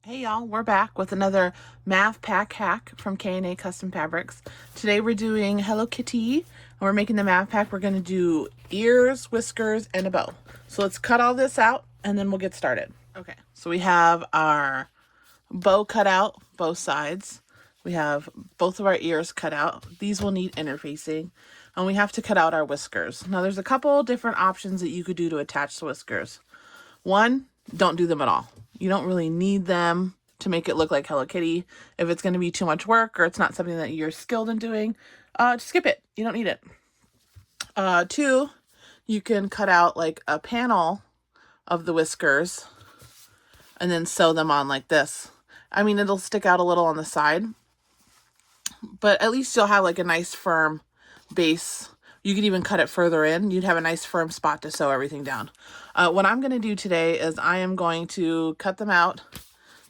Hey y'all, we're back with another Mav Pack hack from K&A Custom Fabrics. Today we're doing Hello Kitty, and we're making the Mav Pack. We're going to do ears, whiskers, and a bow. So let's cut all this out, and then we'll get started. Okay, so we have our bow cut out, both sides. We have both of our ears cut out. These will need interfacing, and we have to cut out our whiskers. Now there's a couple different options that you could do to attach the whiskers. One, don't do them at all. You don't really need them to make it look like Hello Kitty. If it's going to be too much work or it's not something that you're skilled in doing, just skip it. You don't need it. Two, you can cut out like a panel of the whiskers and then sew them on like this. I mean, it'll stick out a little on the side, but at least you'll have like a nice firm base. You could even cut it further in. You'd have a nice firm spot to sew everything down. What I'm going to do today is I am going to cut them out,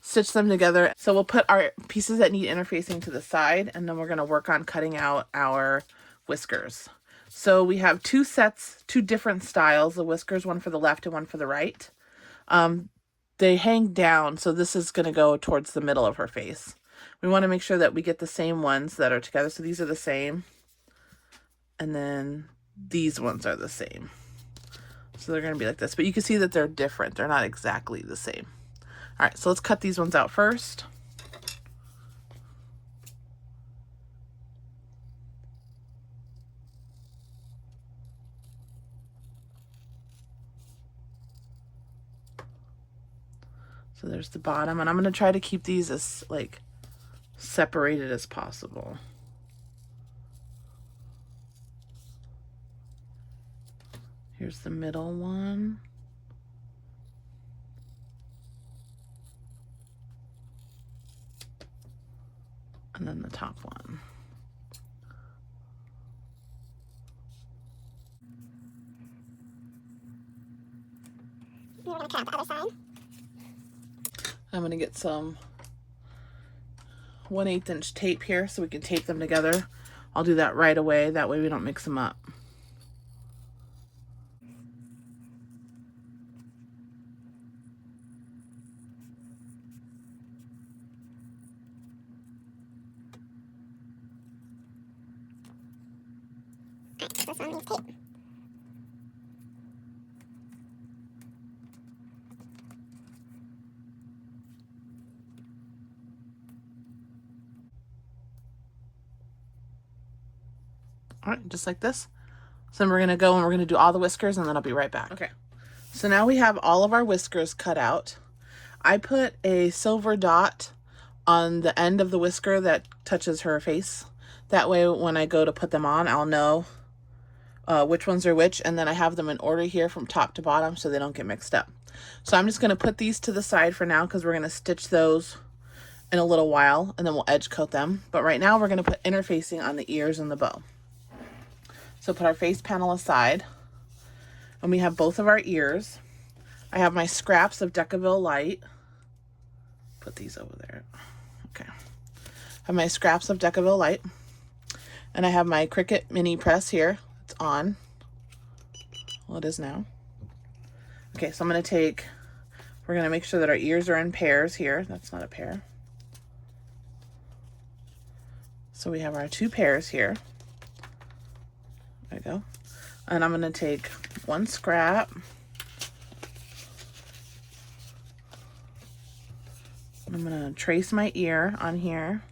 stitch them together. So we'll put our pieces that need interfacing to the side, and then we're going to work on cutting out our whiskers. So we have two different styles of whiskers, one for the left and one for the right. They hang down, so this is going to go towards the middle of her face. We want to make sure that we get the same ones that are together. So these are the same. And then these ones are the same. So they're going to be like this. But you can see that they're different. They're not exactly the same. All right, so let's cut these ones out first. So there's the bottom. And I'm going to try to keep these as like separated as possible. Here's the middle one. And then the top one. We're going to cut the other side. I'm going to get some 1/8 inch tape here so we can tape them together. I'll do that right away. That way we don't mix them up. This one needs tape. All right, just like this. So then we're going to go and we're going to do all the whiskers, and then I'll be right back. Okay, so now we have all of our whiskers cut out. I put a silver dot on the end of the whisker that touches her face. That way when I go to put them on, I'll know which ones are which, and then I have them in order here from top to bottom so they don't get mixed up. So I'm just going to put these to the side for now because we're going to stitch those in a little while, and then we'll edge coat them. But right now we're going to put interfacing on the ears and the bow. So put our face panel aside, and we have both of our ears. I have my scraps of Decaville Light. Put these over there. Okay. I have my scraps of Decaville Light, and I have my Cricut mini press here. It's on. Well, it is now. Okay, so I'm going to take, we're going to make sure that our ears are in pairs here. That's not a pair. So we have our two pairs here. There we go. And I'm going to take one scrap. I'm going to trace my ear on here.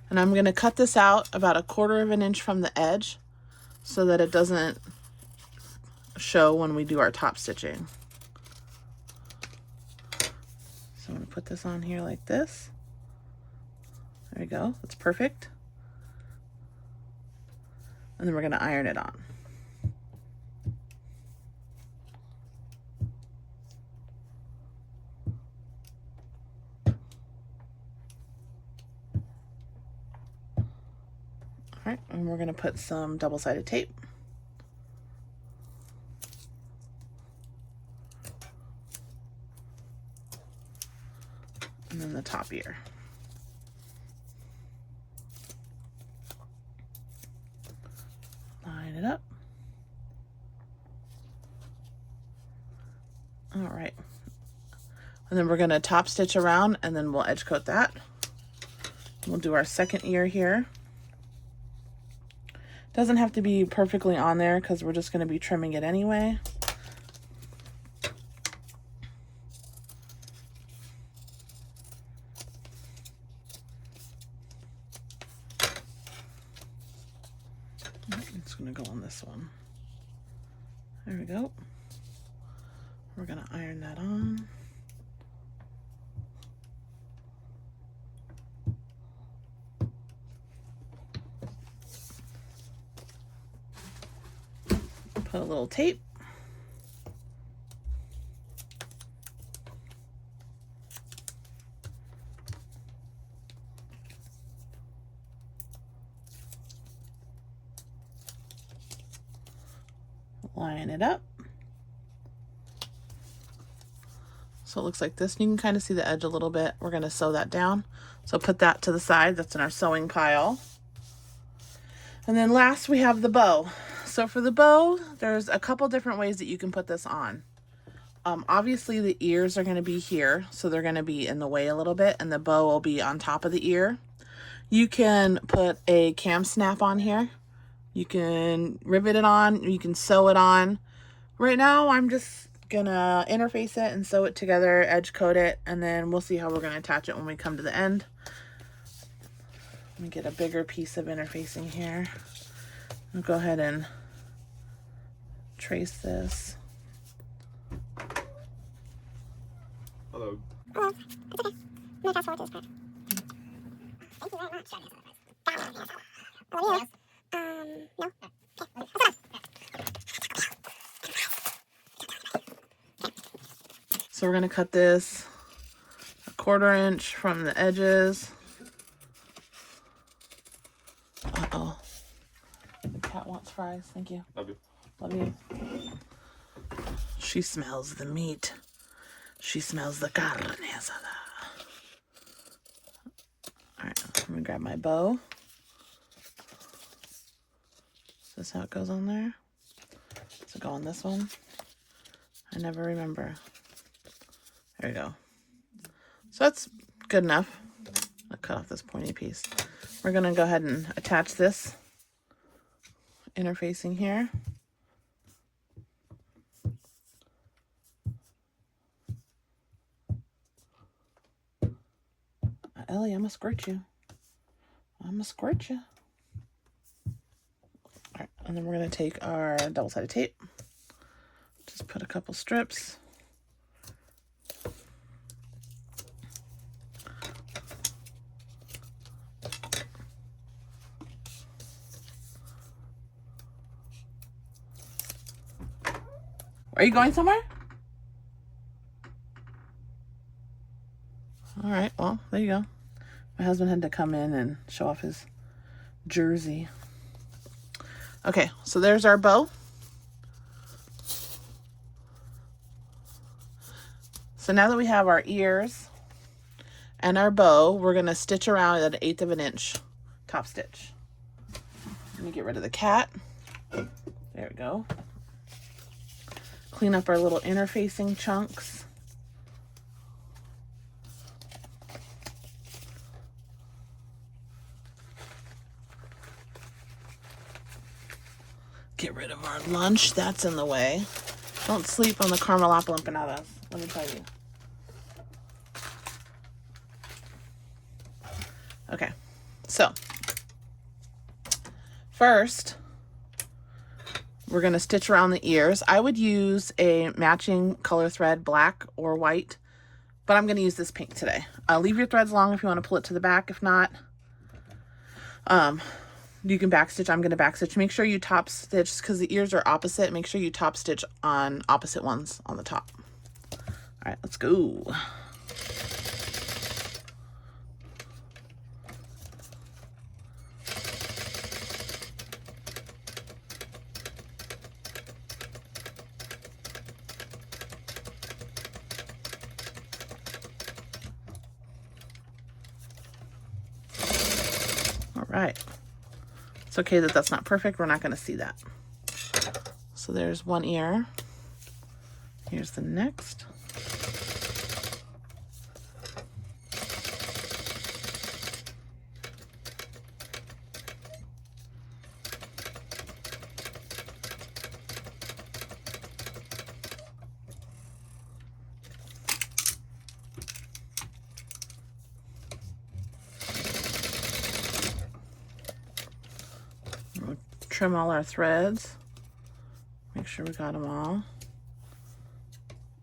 And I'm going to cut this out about 1/4 of an inch from the edge so that it doesn't show when we do our top stitching. So I'm going to put this on here like this. There we go. That's perfect. And then we're going to iron it on. All right, and we're going to put some double-sided tape. And then the top ear. Line it up. All right. And then we're going to top stitch around and then we'll edge coat that. We'll do our second ear here. Doesn't have to be perfectly on there because we're just going to be trimming it anyway. It's going to go on this one. There we go. We're going to iron that on. Put a little tape. Line it up. So it looks like this. You can kind of see the edge a little bit. We're going to sew that down. So put that to the side. That's in our sewing pile. And then last we have the bow. So for the bow, there's a couple different ways that you can put this on. Obviously the ears are going to be here, so they're going to be in the way a little bit, and the bow will be on top of the ear. You can put a cam snap on here. You can rivet it on, you can sew it on. Right now I'm just gonna interface it and sew it together, edge coat it, and then we'll see how we're gonna attach it when we come to the end. Let me get a bigger piece of interfacing here. I'll go ahead and trace this. Hello. Hello. It's okay. I'm gonna fast forward to this part. Thank you very much. No. Okay. So we're gonna cut this 1/4 inch from the edges. Uh-oh. The cat wants fries. Thank you. Love you. Love you. She smells the meat. She smells the carne asada. All right, I'm gonna grab my bow. Is this how it goes on there? Does it go on this one? I never remember. There we go. So that's good enough. I'll cut off this pointy piece. We're gonna go ahead and attach this interfacing here. Ellie, I'm gonna squirt you. I'm gonna squirt you. All right, and then we're gonna take our double-sided tape. Just put a couple strips. Are you going somewhere? All right, well, there you go. My husband had to come in and show off his jersey. Okay, so there's our bow. So now that we have our ears and our bow, we're gonna stitch around at 1/8 of an inch top stitch. Let me get rid of the cat. There we go. Clean up our little interfacing chunks. Get rid of our lunch. That's in the way. Don't sleep on the caramel apple empanadas. Let me tell you. Okay. So, first, we're going to stitch around the ears. I would use a matching color thread, black or white, but I'm going to use this pink today. Leave your threads long if you want to pull it to the back. If not, you can backstitch. I'm going to backstitch. Make sure you top stitch, because the ears are opposite. Make sure you top stitch on opposite ones on the top. All right, let's go. All right. It's okay that that's not perfect. We're not going to see that. So there's one ear. Here's the next. We'll trim all our threads. Make sure we got them all.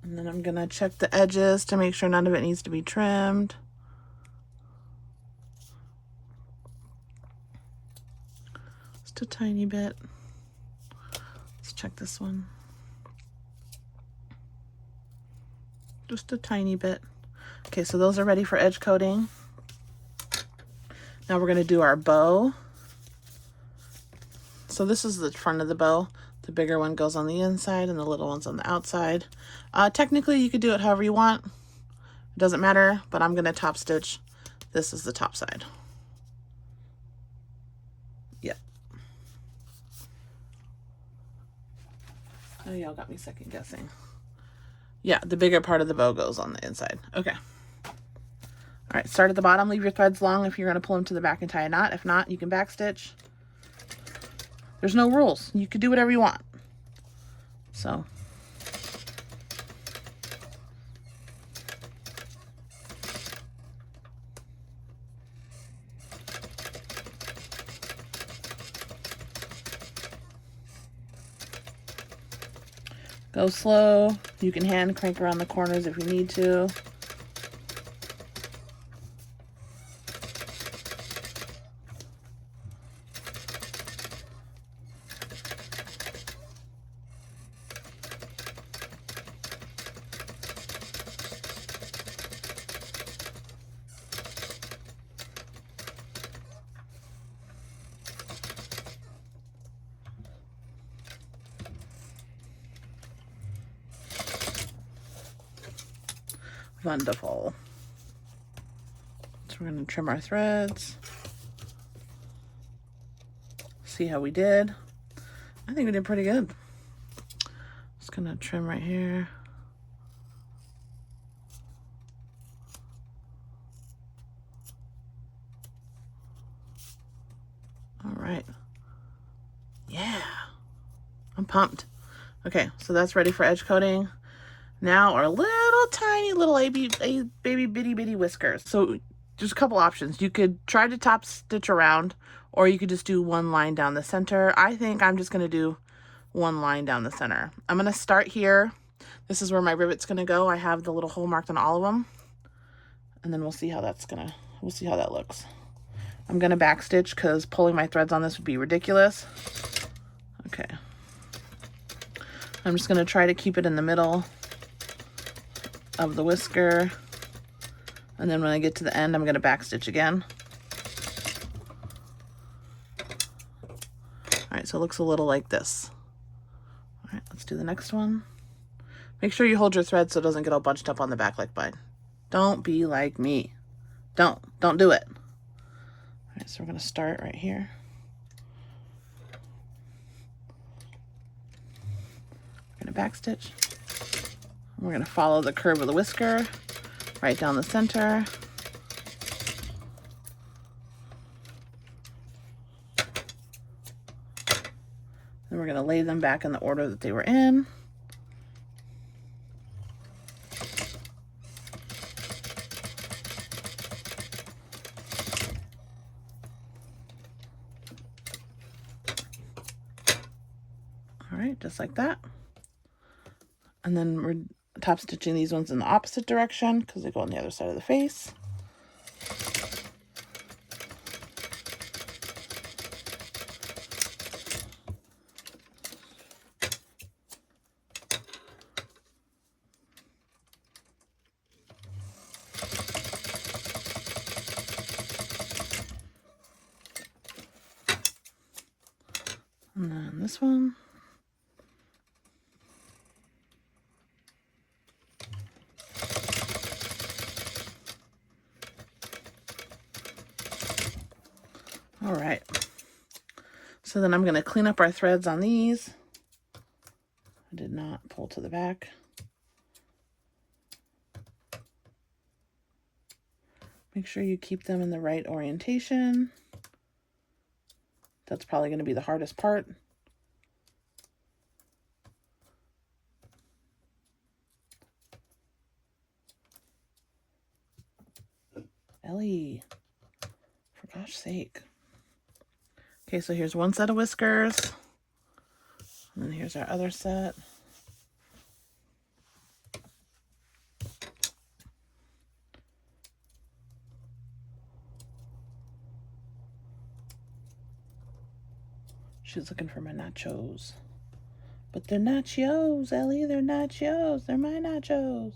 And then I'm gonna check the edges to make sure none of it needs to be trimmed. Just a tiny bit. Let's check this one. Just a tiny bit. Okay, so those are ready for edge coating. Now we're gonna do our bow. So this is the front of the bow. The bigger one goes on the inside and the little one's on the outside. Technically, you could do it however you want. It doesn't matter, but I'm gonna top stitch. This is the top side. Yep. Oh, y'all got me second guessing. Yeah, the bigger part of the bow goes on the inside. Okay. All right, start at the bottom. Leave your threads long if you're gonna pull them to the back and tie a knot. If not, you can back stitch. There's no rules. You can do whatever you want. So. Go slow. You can hand crank around the corners if you need to. Wonderful. So we're going to trim our threads. See how we did. I think we did pretty good. Just going to trim right here. All right. Yeah. I'm pumped. Okay, so that's ready for edge coating. Now our little tiny little baby bitty bitty whiskers. So there's a couple options. You could try to top stitch around, or you could just do one line down the center. I think I'm just gonna do one line down the center. I'm gonna start here. This is where my rivet's gonna go. I have the little hole marked on all of them. And then we'll see how that looks. I'm gonna back stitch because pulling my threads on this would be ridiculous. Okay. I'm just gonna try to keep it in the middle of the whisker, and then when I get to the end, I'm gonna back stitch again. All right, so it looks a little like this. All right, let's do the next one. Make sure you hold your thread so it doesn't get all bunched up on the back like mine. Don't be like me. Don't do it. All right, so we're gonna start right here. We're gonna back stitch. We're going to follow the curve of the whisker right down the center. Then we're going to lay them back in the order that they were in. All right, just like that. And then we're top stitching these ones in the opposite direction because they go on the other side of the face. And then this one. All right, so then I'm going to clean up our threads on these. did not pull to the back. Make sure you keep them in the right orientation. That's probably going to be the hardest part. Ellie, for gosh sake. Okay, so here's one set of whiskers. And then here's our other set. She's looking for my nachos. But they're nachos, Ellie. They're nachos. They're my nachos.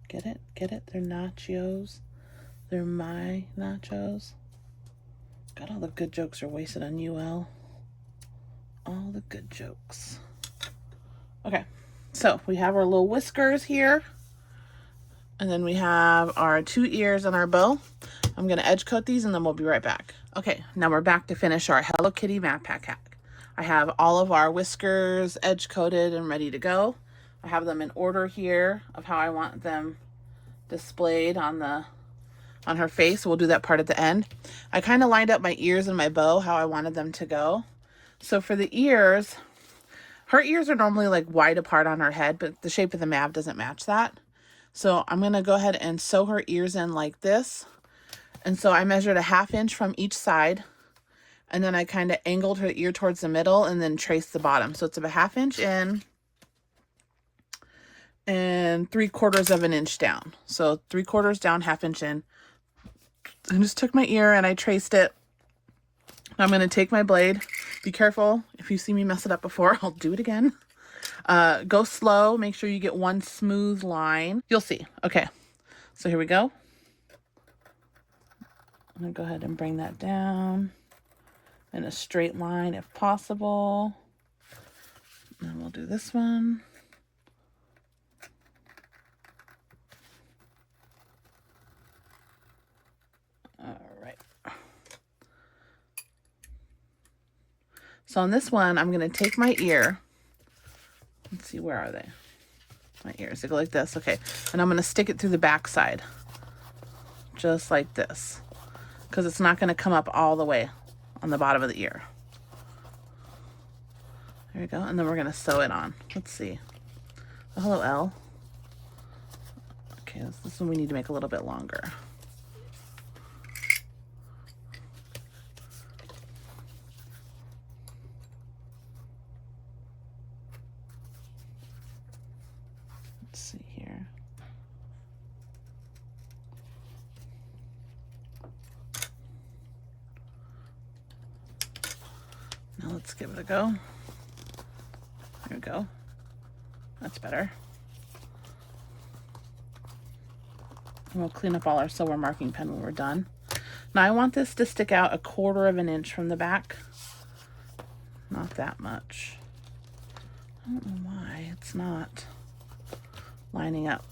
Get it? Get it? They're nachos. They're my nachos. God, all the good jokes are wasted on you, Elle. All the good jokes. Okay, so we have our little whiskers here. And then we have our 2 ears and our bow. I'm going to edge coat these and then we'll be right back. Okay, now we're back to finish our Hello Kitty Mav Pack hack. I have all of our whiskers edge coated and ready to go. I have them in order here of how I want them displayed on her face. We'll do that part at the end. I kind of lined up my ears and my bow how I wanted them to go. So for the ears, her ears are normally like wide apart on her head, but the shape of the Mav doesn't match that. So I'm going to go ahead and sew her ears in like this. And so I measured a 1/2 inch from each side. And then I kind of angled her ear towards the middle and then traced the bottom. So it's a 1/2 inch in and 3/4 of an inch down. So 3/4 down, 1/2 inch in. I just took my ear and I traced it. I'm going to take my blade. Be careful. If you see me mess it up before, I'll do it again. Go slow. Make sure you get one smooth line. You'll see. Okay. So here we go. I'm going to go ahead and bring that down in a straight line if possible. And we'll do this one. All right. So on this one, I'm going to take my ear. Let's see, where are they? My ears. They go like this. Okay. And I'm going to stick it through the back side. Just like this. Because it's not going to come up all the way on the bottom of the ear. There we go. And then we're going to sew it on. Let's see. Oh, hello, Elle. Okay, this one we need to make a little bit longer. Let's see here. Now let's give it a go. There we go. That's better. And we'll clean up all our sewer marking pen when we're done. Now I want this to stick out 1/4 of an inch from the back. Not that much. I don't know why it's not lining up.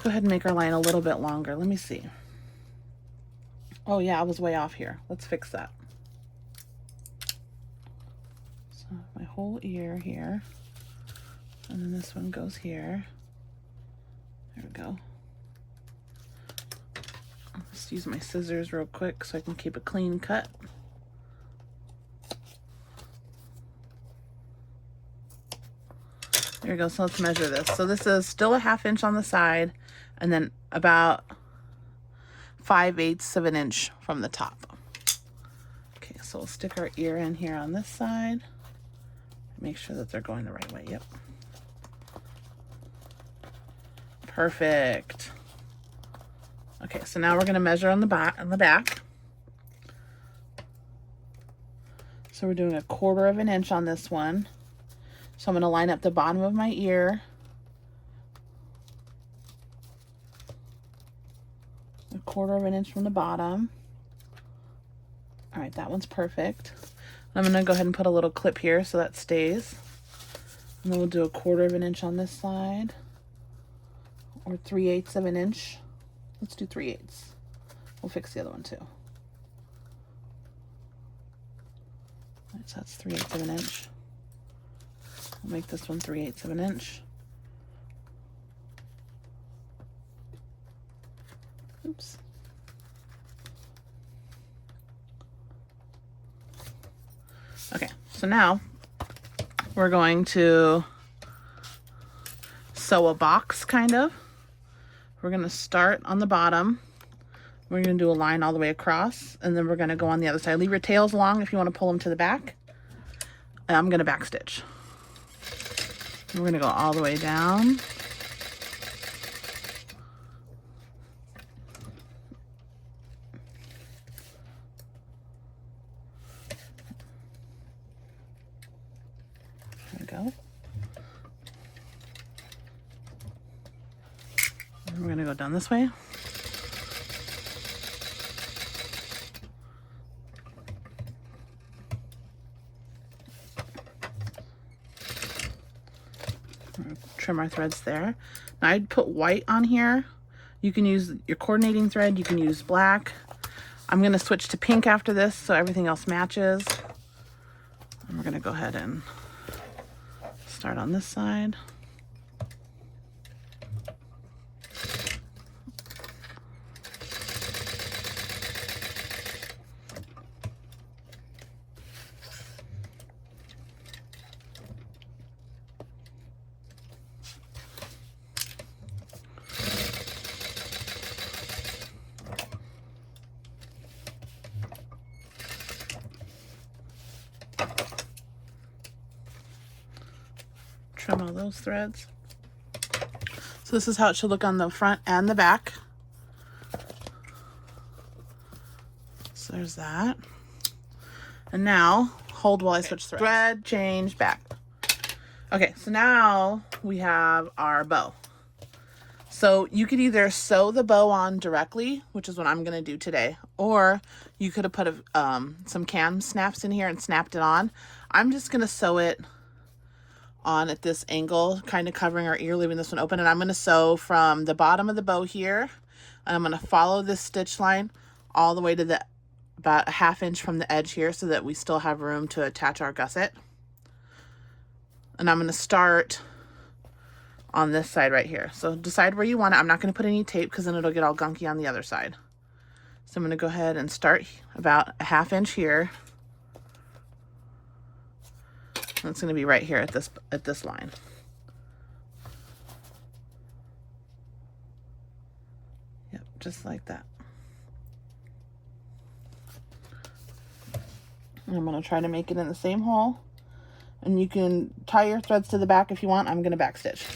Go ahead and make our line a little bit longer. Let me see. Oh yeah, I was way off here. Let's fix that. So my whole ear here. And then this one goes here. There we go. I'll just use my scissors real quick so I can keep a clean cut. There we go. So let's measure this. So this is still a 1/2 inch on the side and then about 5/8 of an inch from the top. Okay, so we'll stick our ear in here on this side. Make sure that they're going the right way. Yep. Perfect. Okay, so now we're going to measure on the back. So we're doing 1/4 of an inch on this one. So I'm going to line up the bottom of my ear. 1/4 of an inch from the bottom. All right, that one's perfect. I'm going to go ahead and put a little clip here so that stays. And then we'll do 1/4 of an inch on this side. Or 3/8 of an inch. Let's do 3/8. We'll fix the other one too. Right, so that's 3/8 of an inch. We'll make this one 3/8 of an inch. Oops. Okay, so now we're going to sew a box, kind of. We're going to start on the bottom. We're going to do a line all the way across, and then we're going to go on the other side. Leave your tails long if you want to pull them to the back. And I'm going to back stitch. We're going to go all the way down. There we go. And we're going to go down this way. Trim our threads there. Now I'd put white on here. You can use your coordinating thread, you can use black. I'm going to switch to pink after this so everything else matches. And we're going to go ahead and start on this side. Trim all those threads. So this is how it should look on the front and the back. So there's that. And now, hold while I switch threads. Thread, change, back. Okay, so now we have our bow. So you could either sew the bow on directly, which is what I'm going to do today, or you could have put some cam snaps in here and snapped it on. I'm just going to sew it on at this angle, kind of covering our ear, leaving this one open. And I'm going to sew from the bottom of the bow here, and I'm going to follow this stitch line all the way to the about a 1/2 inch from the edge here so that we still have room to attach our gusset. And I'm going to start on this side right here. So decide where you want it. I'm not going to put any tape because then it'll get all gunky on the other side. So I'm going to go ahead and start about a 1/2 inch here. It's going to be right here at this line. Yep, just like that. And I'm going to try to make it in the same hole. And you can tie your threads to the back if you want. I'm going to back stitch.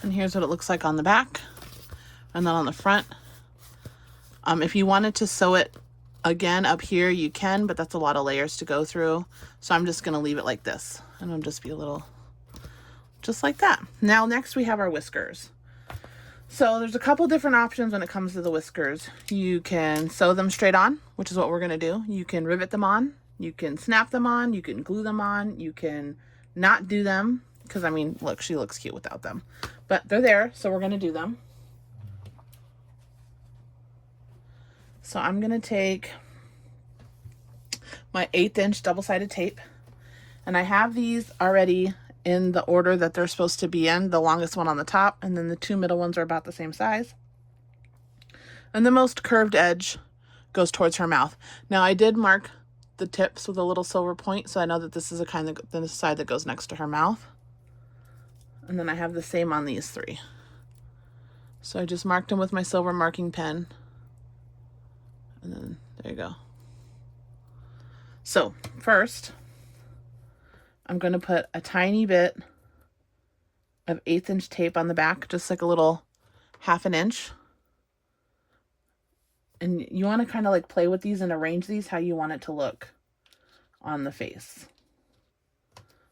And here's what it looks like on the back. And then on the front, if you wanted to sew it again up here, you can, but that's a lot of layers to go through. So I'm just going to leave it like this. And it'll just be a little, just like that. Now, next we have our whiskers. So there's a couple different options when it comes to the whiskers. You can sew them straight on, which is what we're going to do. You can rivet them on. You can snap them on. You can glue them on. You can not do them. Because, I mean, look, she looks cute without them. But they're there, so we're going to do them. So I'm going to take my 1/8 inch double-sided tape. And I have these already in the order that they're supposed to be in. The longest one on the top, and then the 2 middle ones are about the same size. And the most curved edge goes towards her mouth. Now, I did mark the tips with a little silver point, so I know that this is the side that goes next to her mouth. And then I have the same on these 3. So I just marked them with my silver marking pen. And then there you go. So first, I'm going to put a tiny bit of 1/8 inch tape on the back, just like a little 1/2 inch. And you want to kind of like play with these and arrange these how you want it to look on the face.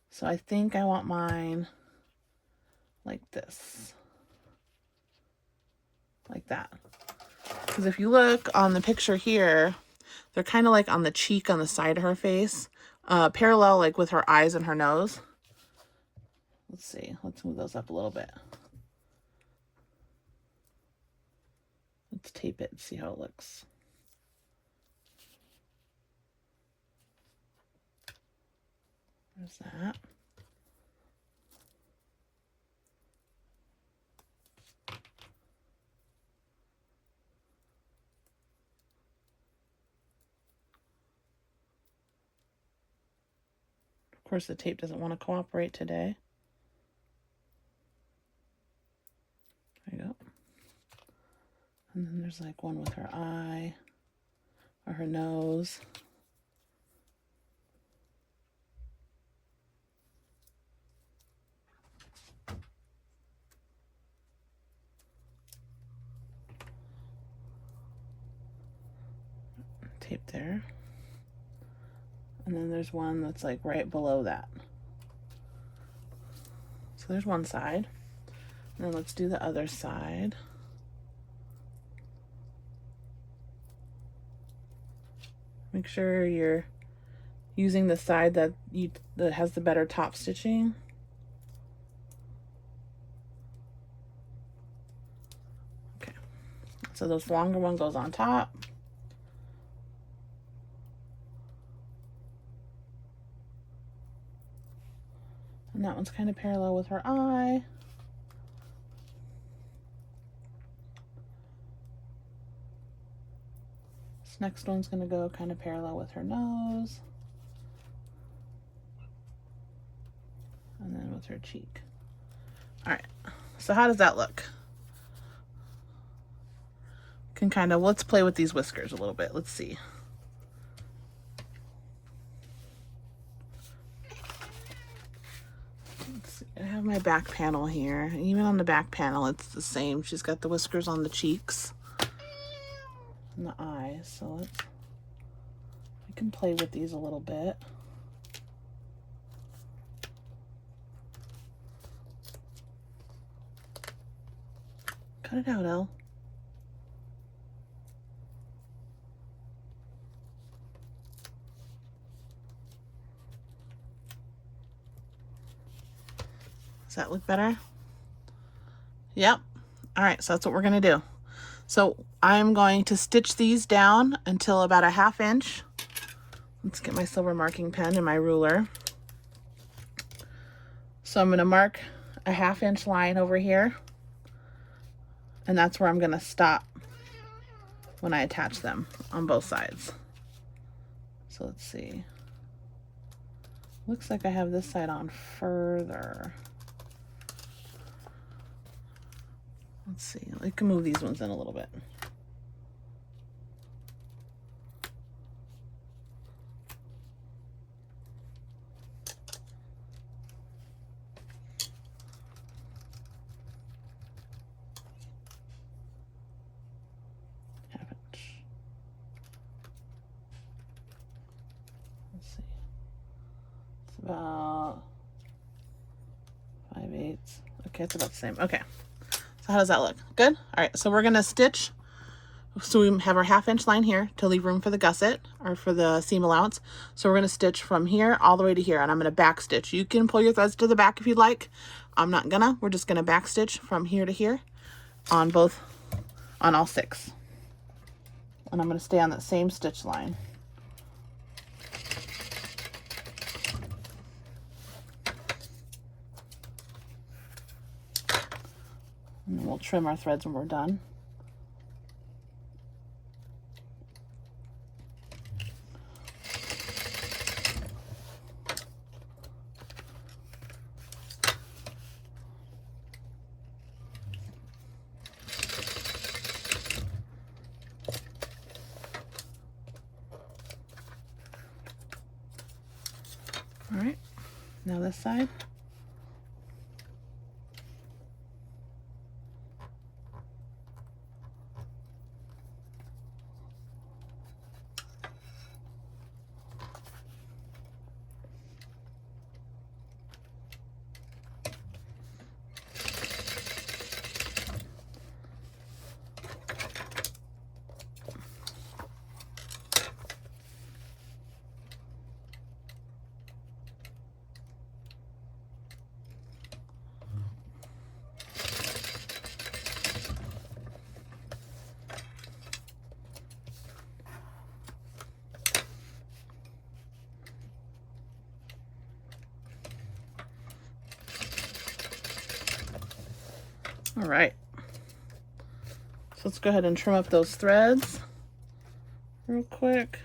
So I think I want mine like this. Like that. Because if you look on the picture here, they're kind of like on the cheek on the side of her face. Parallel like with her eyes and her nose. Let's see. Let's move those up a little bit. Let's tape it and see how it looks. There's that. Of course, the tape doesn't want to cooperate today. There you go. And then there's like one with her eye or her nose. Tape there. And then there's one that's like right below that. So there's one side. And then let's do the other side. Make sure you're using the side that has the better top stitching. Okay. So this longer one goes on top. And that one's kind of parallel with her eye. This next one's going to go kind of parallel with her nose. And then with her cheek. All right. So how does that look? Can kind of, let's play with these whiskers a little bit. Let's see. I have my back panel here. Even on the back panel, it's the same. She's got the whiskers on the cheeks and the eyes. So I can play with these a little bit. Cut it out, Elle. Does that look better? Yep. All right, so that's what we're going to do. So I'm going to stitch these down until about a 1/2 inch. Let's get my silver marking pen and my ruler. So I'm going to mark a 1/2 inch line over here. And that's where I'm going to stop when I attach them on both sides. So let's see. Looks like I have this side on further. Let's see, I can move these ones in a little bit. Half inch. Let's see. It's about 5/8. Okay, it's about the same. Okay. So how does that look? Good? All right, so we're gonna stitch. So we have our 1/2 inch line here to leave room for the gusset or for the seam allowance. So we're gonna stitch from here all the way to here, and I'm gonna back stitch. You can pull your threads to the back if you'd like. I'm not gonna. We're just gonna back stitch from here to here on all 6. And I'm gonna stay on that same stitch line. And then we'll trim our threads when we're done. Now this side. All right, so let's go ahead and trim up those threads real quick.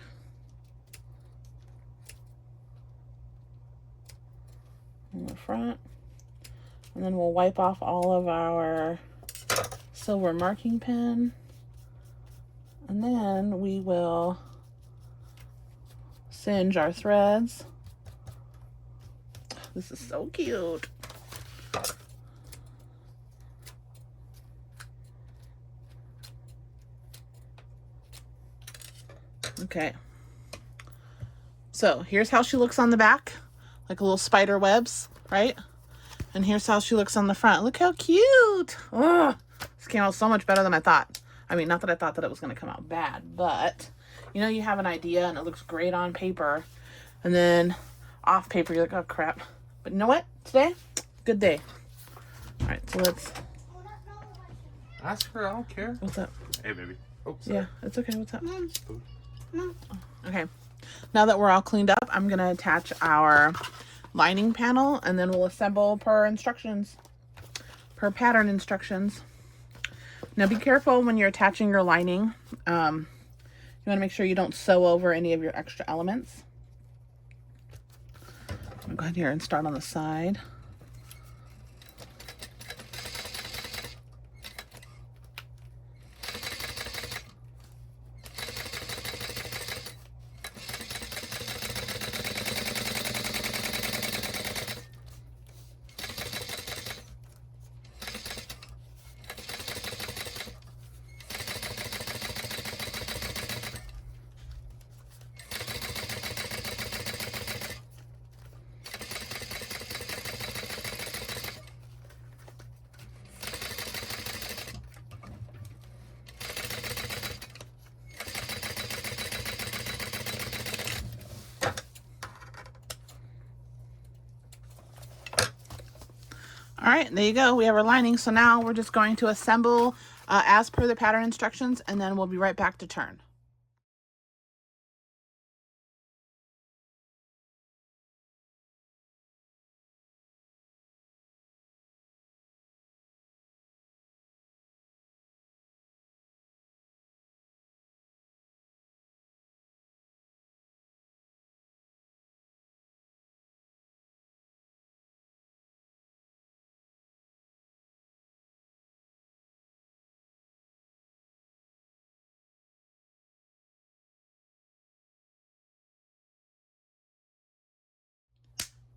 On the front, and then we'll wipe off all of our silver marking pen, and then we will singe our threads. This is so cute. Okay, so here's how she looks on the back, like a little spider webs, right? And here's how she looks on the front. Look how cute. Oh, this came out so much better than I thought. I mean, not that I thought that it was going to come out bad, but you know, you have an idea and it looks great on paper, and then off paper you're like, oh crap. But you know what? Today, good day. All right, so let's ask her. I don't care. What's up? Hey, baby. Oh, sorry. Yeah, it's okay. What's up? No. Okay, now that we're all cleaned up, I'm gonna attach our lining panel, and then we'll assemble per instructions, per pattern instructions. Now be careful when you're attaching your lining. You want to make sure you don't sew over any of your extra elements. I'll go ahead here and start on the side. All right, there you go. We have our lining. So now we're just going to assemble as per the pattern instructions, and then we'll be right back to turn.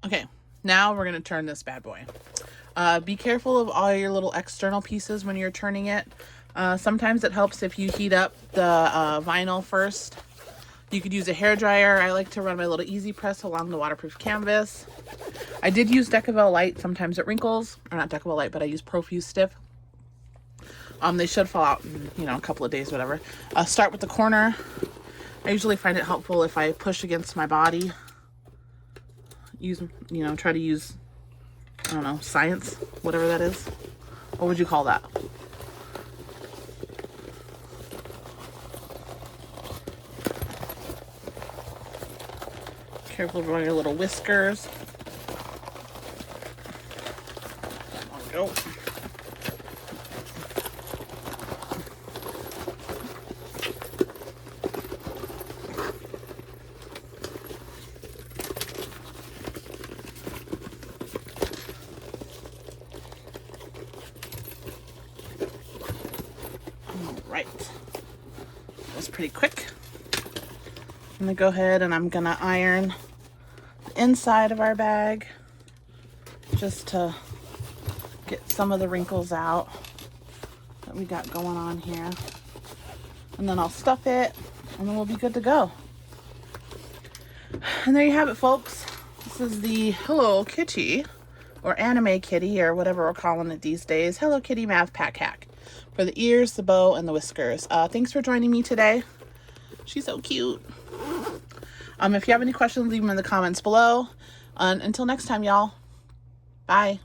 Okay, now we're going to turn this bad boy. Be careful of all your little external pieces when you're turning it. Sometimes it helps if you heat up the vinyl first. You could use a hairdryer. I like to run my little easy press along the waterproof canvas. I did use Decavell Light. Sometimes it wrinkles, or not Decavell Light, but I use Profuse Stiff. They should fall out in, you know, a couple of days, whatever. Start with the corner. I usually find it helpful if I push against my body. Try to use, I don't know, science, whatever that is. What would you call that? Careful about your little whiskers. There we go. Right, that was pretty quick. I'm gonna go ahead and I'm gonna iron the inside of our bag. just to get some of the wrinkles out that we got going on here. And then I'll stuff it, and then we'll be good to go. And there you have it, folks. This is the Hello Kitty, or Anime Kitty, or whatever we're calling it these days, Hello Kitty Mav Pack hack for the ears, the bow, and the whiskers. Thanks for joining me today. She's so cute. If you have any questions, leave them in the comments below. And until next time, y'all. Bye.